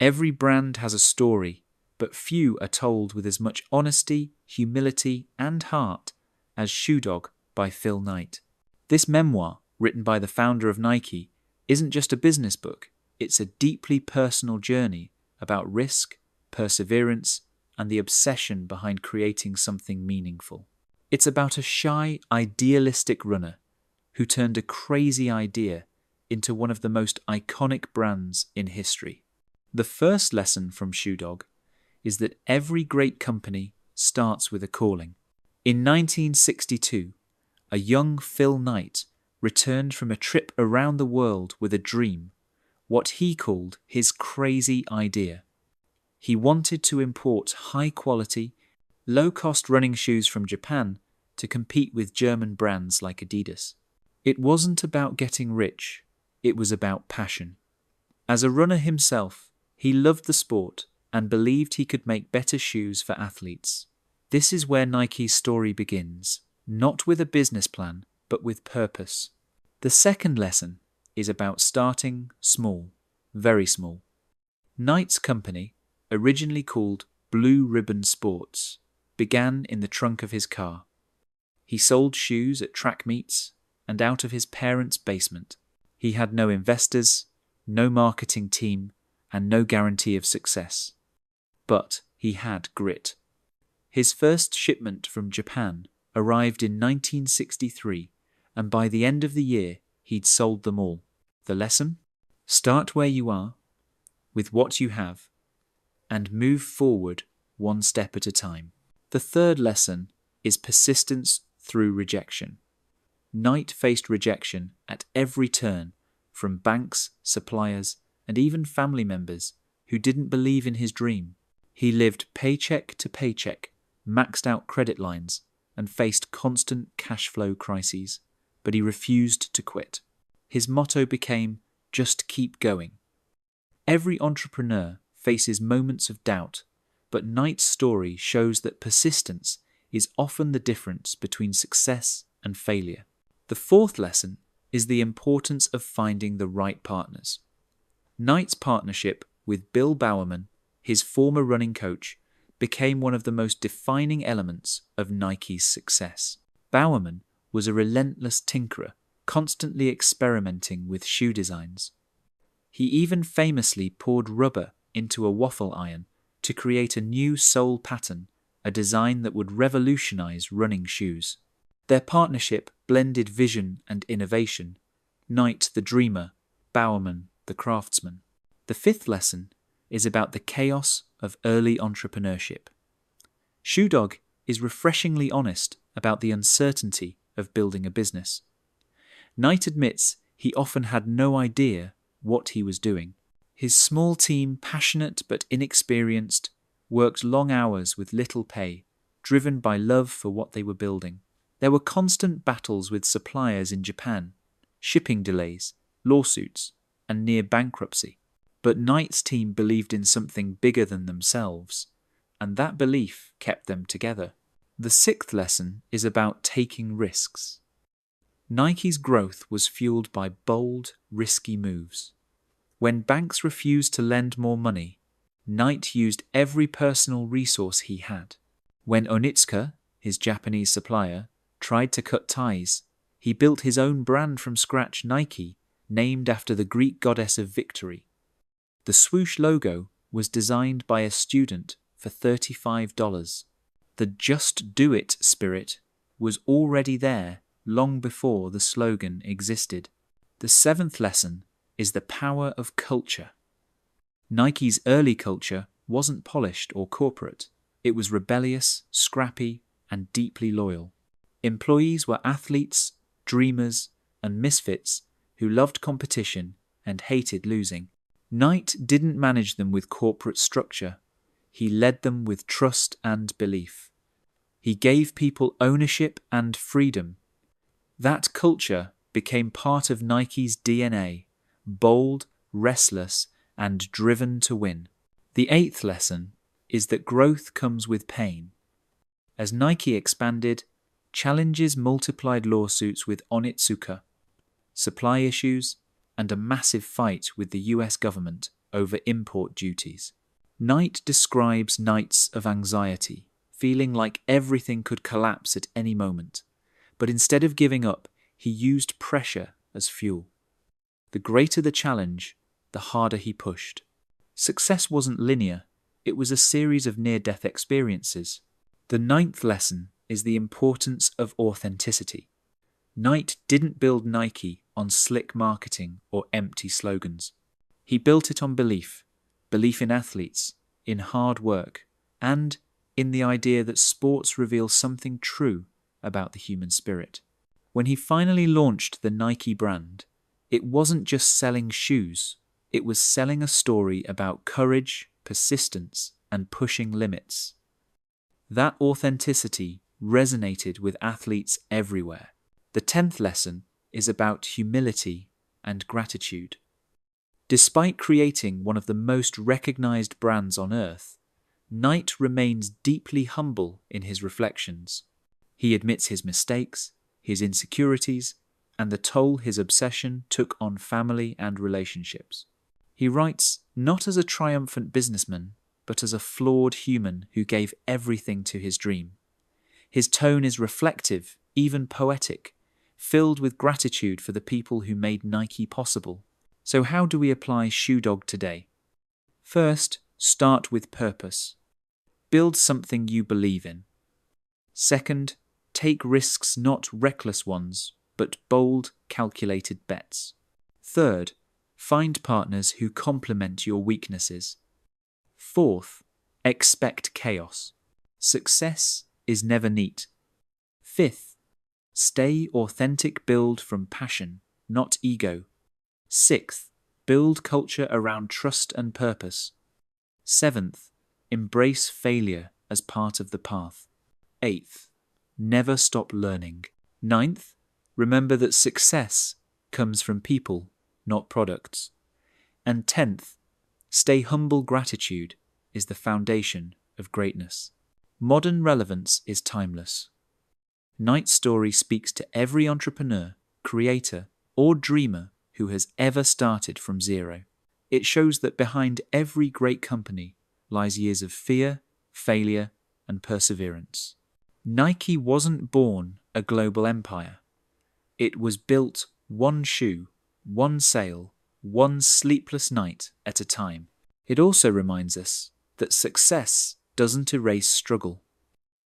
Every brand has a story, but few are told with as much honesty, humility, and heart as Shoe Dog by Phil Knight. This memoir, written by the founder of Nike, isn't just a business book, it's a deeply personal journey about risk, perseverance, and the obsession behind creating something meaningful. It's about a shy, idealistic runner who turned a crazy idea into one of the most iconic brands in history. The first lesson from Shoe Dog is that every great company starts with a calling. In 1962, a young Phil Knight returned from a trip around the world with a dream, what he called his crazy idea. He wanted to import high-quality, low-cost running shoes from Japan to compete with German brands like Adidas. It wasn't about getting rich, it was about passion. As a runner himself, he loved the sport and believed he could make better shoes for athletes. This is where Nike's story begins, not with a business plan, but with purpose. The second lesson is about starting small, very small. Knight's company, originally called Blue Ribbon Sports, began in the trunk of his car. He sold shoes at track meets and out of his parents' basement. He had no investors, no marketing team, and no guarantee of success. But he had grit. His first shipment from Japan arrived in 1963, and by the end of the year, he'd sold them all. The lesson? Start where you are, with what you have, and move forward one step at a time. The third lesson is persistence through rejection. Knight faced rejection at every turn from banks, suppliers, and even family members who didn't believe in his dream. He lived paycheck to paycheck, maxed out credit lines, and faced constant cash flow crises, but he refused to quit. His motto became, just keep going. Every entrepreneur faces moments of doubt, but Knight's story shows that persistence is often the difference between success and failure. The fourth lesson is the importance of finding the right partners. Knight's partnership with Bill Bowerman, his former running coach, became one of the most defining elements of Nike's success. Bowerman was a relentless tinkerer, constantly experimenting with shoe designs. He even famously poured rubber into a waffle iron to create a new sole pattern, a design that would revolutionize running shoes. Their partnership blended vision and innovation, Knight the dreamer, Bowerman the craftsman. The fifth lesson is about the chaos of early entrepreneurship. Shoe Dog is refreshingly honest about the uncertainty of building a business. Knight admits he often had no idea what he was doing. His small team, passionate but inexperienced, worked long hours with little pay, driven by love for what they were building. There were constant battles with suppliers in Japan, shipping delays, lawsuits, and near bankruptcy. But Knight's team believed in something bigger than themselves, and that belief kept them together. The sixth lesson is about taking risks. Nike's growth was fueled by bold, risky moves. When banks refused to lend more money, Knight used every personal resource he had. When Onitsuka, his Japanese supplier, tried to cut ties, he built his own brand from scratch, Nike, named after the Greek goddess of victory. The swoosh logo was designed by a student for $35. The just do it spirit was already there long before the slogan existed. The seventh lesson is the power of culture. Nike's early culture wasn't polished or corporate. It was rebellious, scrappy, and deeply loyal. Employees were athletes, dreamers, and misfits who loved competition and hated losing. Knight didn't manage them with corporate structure. He led them with trust and belief. He gave people ownership and freedom. That culture became part of Nike's DNA, bold, restless, and driven to win. The eighth lesson is that growth comes with pain. As Nike expanded, challenges multiplied lawsuits with Onitsuka, supply issues, and a massive fight with the US government over import duties. Knight describes nights of anxiety, feeling like everything could collapse at any moment. But instead of giving up, he used pressure as fuel. The greater the challenge, the harder he pushed. Success wasn't linear, it was a series of near-death experiences. The ninth lesson is the importance of authenticity. Knight didn't build Nike on slick marketing or empty slogans. He built it on belief in athletes, in hard work, and in the idea that sports reveal something true about the human spirit. When he finally launched the Nike brand, it wasn't just selling shoes, it was selling a story about courage, persistence, and pushing limits. That authenticity resonated with athletes everywhere. The 10th lesson is about humility and gratitude. Despite creating one of the most recognized brands on earth, Knight remains deeply humble in his reflections. He admits his mistakes, his insecurities, and the toll his obsession took on family and relationships. He writes not as a triumphant businessman, but as a flawed human who gave everything to his dream. His tone is reflective, even poetic, filled with gratitude for the people who made Nike possible. So how do we apply Shoe Dog today? First, start with purpose. Build something you believe in. Second, take risks, not reckless ones, but bold, calculated bets. Third, find partners who complement your weaknesses. Fourth, expect chaos. Success is never neat. Fifth, stay authentic, build from passion, not ego. Sixth, build culture around trust and purpose. Seventh, embrace failure as part of the path. Eighth, never stop learning. Ninth, remember that success comes from people, not products. And 10th, stay humble. Gratitude is the foundation of greatness. Modern relevance is timeless. Knight's story speaks to every entrepreneur, creator, or dreamer who has ever started from zero. It shows that behind every great company lies years of fear, failure, and perseverance. Nike wasn't born a global empire. It was built one shoe, one sale, one sleepless night at a time. It also reminds us that success doesn't erase struggle.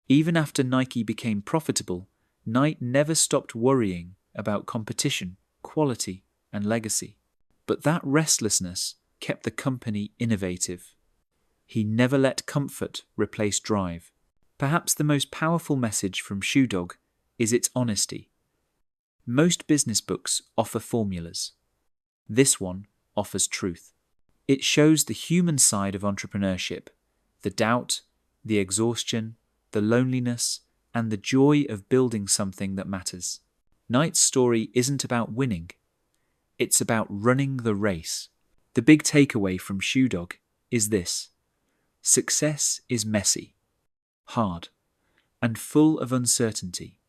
Even after Nike became profitable, Knight never stopped worrying about competition, quality, and legacy. But that restlessness kept the company innovative. He never let comfort replace drive. Perhaps the most powerful message from Shoe Dog is its honesty. Most business books offer formulas. This one offers truth. It shows the human side of entrepreneurship, the doubt, the exhaustion, the loneliness, and the joy of building something that matters. Knight's story isn't about winning. It's about running the race. The big takeaway from Shoe Dog is this: success is messy, hard, and full of uncertainty.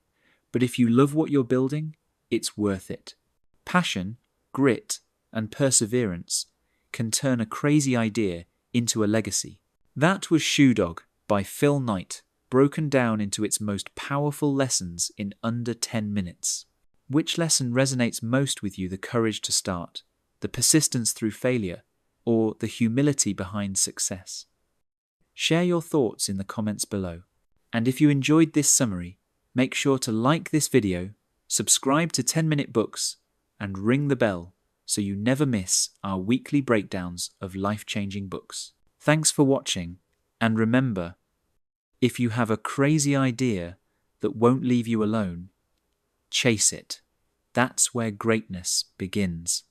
But if you love what you're building, it's worth it. Passion, grit, and perseverance can turn a crazy idea into a legacy. That was Shoe Dog by Phil Knight, broken down into its most powerful lessons in under 10 minutes. Which lesson resonates most with you? The courage to start, the persistence through failure, or the humility behind success? Share your thoughts in the comments below. And if you enjoyed this summary, make sure to like this video, subscribe to 10-Minute Books, and ring the bell so you never miss our weekly breakdowns of life-changing books. Thanks for watching, and remember, if you have a crazy idea that won't leave you alone, chase it. That's where greatness begins.